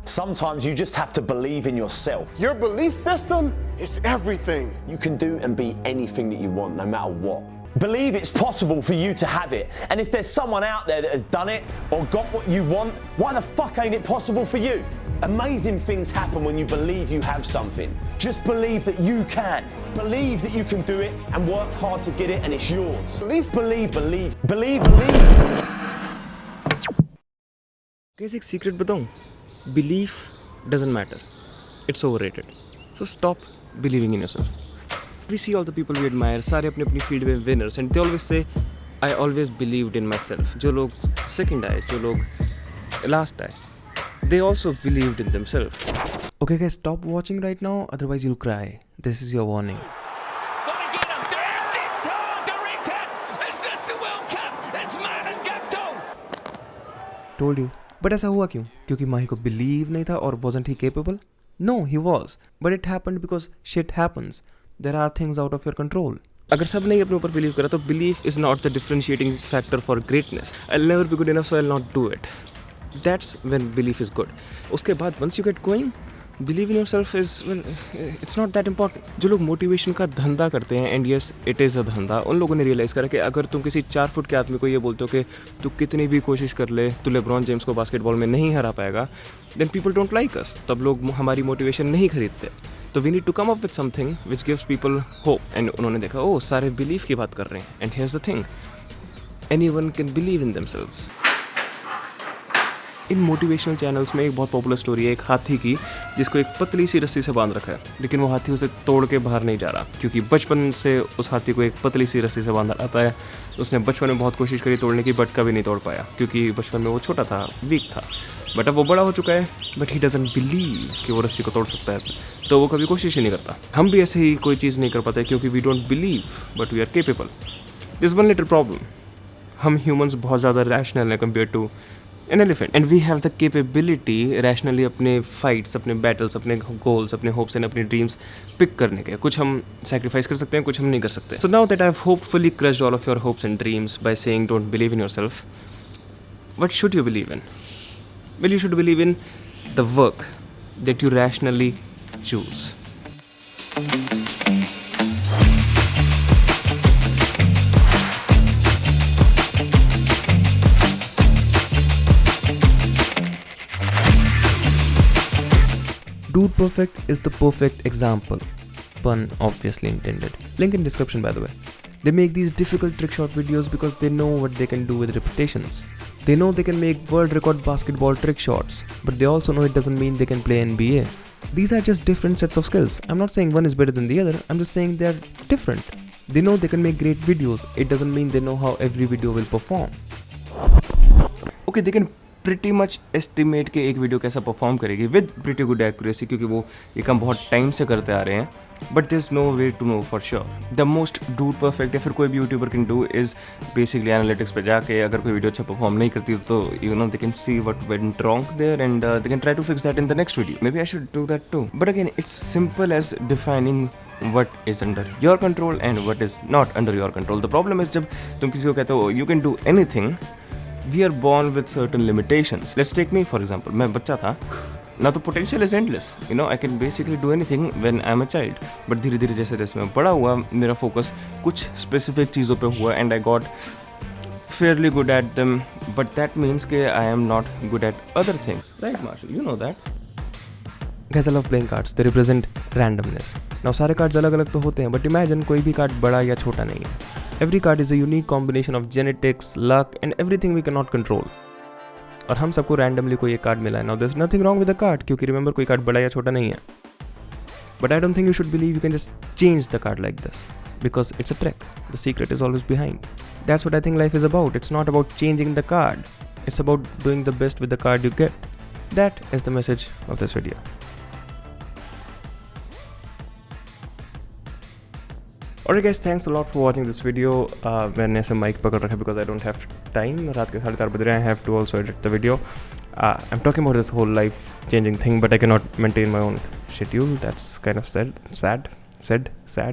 Sometimes you just have to believe in yourself. Your belief system is everything. You can do and be anything that you want, no matter what. Believe it's possible for you to have it. And if there's someone out there that has done it or got what you want, why the fuck ain't it possible for you? Amazing things happen when you believe you have something. Just believe that you can. Believe that you can do it and work hard to get it and it's yours. Believe. Guys, एक secret बताऊं? Belief doesn't matter. It's overrated. So stop believing in yourself. We see all the people we admire, सारे अपने अपनी field में winners, and they always say, I always believed in myself. जो लोग second आए, जो लोग last आए, they also believed in themselves. Okay guys, stop watching right now, otherwise you'll cry. This is your warning. Gonna get him. Directed. Is this the World Cup? It's Man and Gapto. Told you. But ऐसा हुआ क्यों? क्योंकि माही को believe नहीं था और wasn't he capable? No, he was. But it happened because shit happens. There are things out of your control. अगर सब ने अपने ऊपर बिलीव करा तो belief is not the differentiating factor for greatness. I'll never be good enough, so I'll not do it. That's when belief is good. उसके बाद once you get going, believe in yourself is, well, it's not that important. जो लोग motivation का धंधा करते हैं, and yes, it is a धंधा, उन लोगों ने रियलाइज़ करा कि अगर तुम किसी 4 फुट के आदमी को ये बोलते हो कि तू कितनी भी कोशिश कर ले, तू लेब्रॉन जेम्स को बास्केटबॉल में नहीं हरा पाएगा, then people don't like us. तब लोग हमारी मोटिवेशन नहीं खरीदते. तो we need to come up with something which gives people hope. And उन्होंने देखा, ओह सारे बिलीव की बात कर रहे हैं. And here's the thing, anyone can believe in themselves. In motivational channels में एक बहुत पॉपुलर स्टोरी है एक हाथी की जिसको एक पतली सी रस्सी से बांध रखा है, लेकिन वो हाथी उसे तोड़ के बाहर नहीं जा रहा क्योंकि बचपन से उस हाथी को एक पतली सी रस्सी से बांधा रहता है. उसने बचपन में बहुत कोशिश करी तोड़ने की, बट कभी नहीं तोड़ पाया क्योंकि बचपन में वो छोटा था, वीक था. बट अब वो बड़ा हो चुका है, बट ही डजंट बिलीव कि वो रस्सी को तोड़ सकता है, तो वो कभी कोशिश ही नहीं करता. हम भी ऐसे ही कोई चीज़ नहीं कर पाते क्योंकि we don't believe but we are capable. This one little problem, हम ह्यूमंस बहुत ज़्यादा रैशनल हैं compare to an elephant, and we have the capability rationally अपने fights, अपने battles, अपने goals, अपने hopes and अपने dreams pick करने के. कुछ हम sacrifice कर सकते हैं, कुछ हम नहीं कर सकते. So now that I've hopefully crushed all of your hopes and dreams by saying don't believe in yourself, what should you believe in? Well, you should believe in the work that you rationally choose. Dude Perfect is the perfect example. Pun obviously intended. Link in description by the way. They make these difficult trick shot videos because they know what they can do with repetitions. They know they can make world record basketball trick shots, but they also know it doesn't mean they can play NBA. These are just different sets of skills. I'm not saying one is better than the other, I'm just saying they're different. They know they can make great videos, it doesn't mean they know how every video will perform. Okay, they can pretty much estimate कि एक video कैसा perform करेगी with pretty good accuracy क्योंकि वो ये काम बहुत time से करते आ रहे हैं, but there's no way to know for sure. The most dude perfect या फिर कोई भी YouTuber can do is basically analytics पे जाके अगर कोई वीडियो अच्छा परफॉर्म नहीं करती तो you know they can see what went wrong there and they can try to fix that in the next video. Maybe I should do that too. But again, it's simple as defining what is under your control and what is not under your control. The problem is जब तुम किसी को कहते हो you can do anything, we are born with certain limitations. Let's take me for example. मैं बच्चा था ना, तो potential is endless. You know, I can basically do anything when I'm a child. But धीरे धीरे जैसे जैसे मैं बड़ा हुआ, मेरा focus कुछ specific चीज़ों पे हुआ and I got fairly good at them. But that means कि I am not good at other things. Right, Marshall? You know that. Guys, I love playing cards. They represent randomness. Now सारे cards अलग अलग तो होते हैं, but imagine कोई भी card बड़ा या छोटा नहीं है. Every card is a unique combination of genetics, luck and everything we cannot control. और हम सबको randomly कोई एक card मिला है. Now there's nothing wrong with the card क्योंकि remember कोई card बड़ा या छोटा नहीं है. But I don't think you should believe you can just change the card like this because it's a trick. The secret is always behind. That's what I think life is about. It's not about changing the card. It's about doing the best with the card you get. That is the message of this video. Alright guys, thanks a lot for watching this video. मैंने ऐसे mic पकड़ रखा because I don't have time. रात के 4:30 बज रहे हैं. I have to also edit the video. I'm talking about this whole life changing thing, but I cannot maintain my own schedule. That's kind of sad.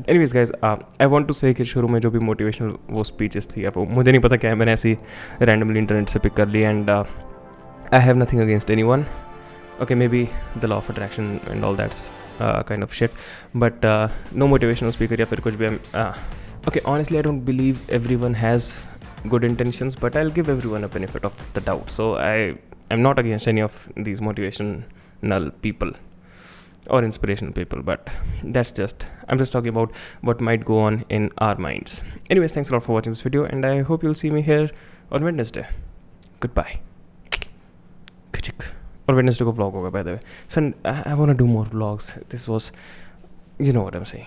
Anyways guys, I want to say कि शुरू में जो भी motivational वो speeches थी, वो मुझे नहीं पता क्या है, मैंने ऐसे ही randomly इंटरनेट से पिक कर ली and I have nothing against anyone. Okay, maybe the law of attraction and all that's kind of shit, but no motivational speaker या फिर कुछ भी okay, honestly I don't believe everyone has good intentions, but I'll give everyone a benefit of the doubt. So I'm not against any of these motivational people or inspirational people, but I'm just talking about what might go on in our minds. Anyways, thanks a lot for watching this video, and I hope you'll see me here on Wednesday. Goodbye. Or Wednesday ko vlog hoga, by the way. I want to do more vlogs. This was, you know what I'm saying.